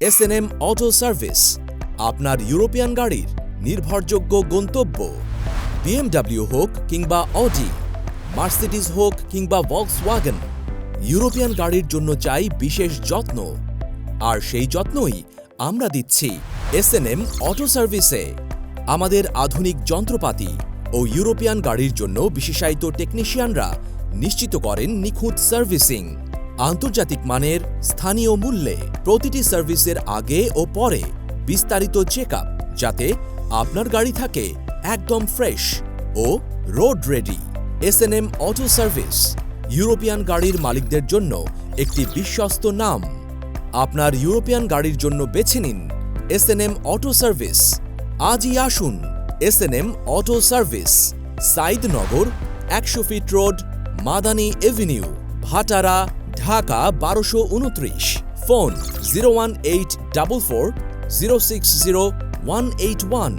এসএনএম auto service, আপনার European গাড়ির নির্ভরযোগ্য গন্তব্য। বিএমডব্লিউ হোক কিংবা অডি, মার্সিডিজ হোক কিংবা ভলক্সওয়াগন, ইউরোপিয়ান গাড়ির জন্য চাই বিশেষ যত্ন। আর সেই যত্নই আমরা দিচ্ছি এসএনএম অটো সার্ভিসে। আমাদের আধুনিক যন্ত্রপাতি ও ইউরোপিয়ান গাড়ির জন্য বিশেষায়িত টেকনিশিয়ানরা নিশ্চিত করেন নিখুঁত সার্ভিসিং, আন্তর্জাতিক মানের, স্থানীয় মূল্যে। প্রতিটি সার্ভিসের আগে ও পরে বিস্তারিত চেকআপ, যাতে আপনার গাড়ি থাকে একদম ফ্রেশ ও road ready. SNM auto service European গাড়ির মালিকদের জন্য একটি বিশ্বস্ত নাম। আপনার ইউরোপিয়ান গাড়ির জন্য বেছে নিন এসএনএম অটো সার্ভিস। আজই আসুন SNM auto service, Saidnagar, 100 feet road, Madani avenue, Bhatara, Dhaka 1229। Phone 01844 060 181।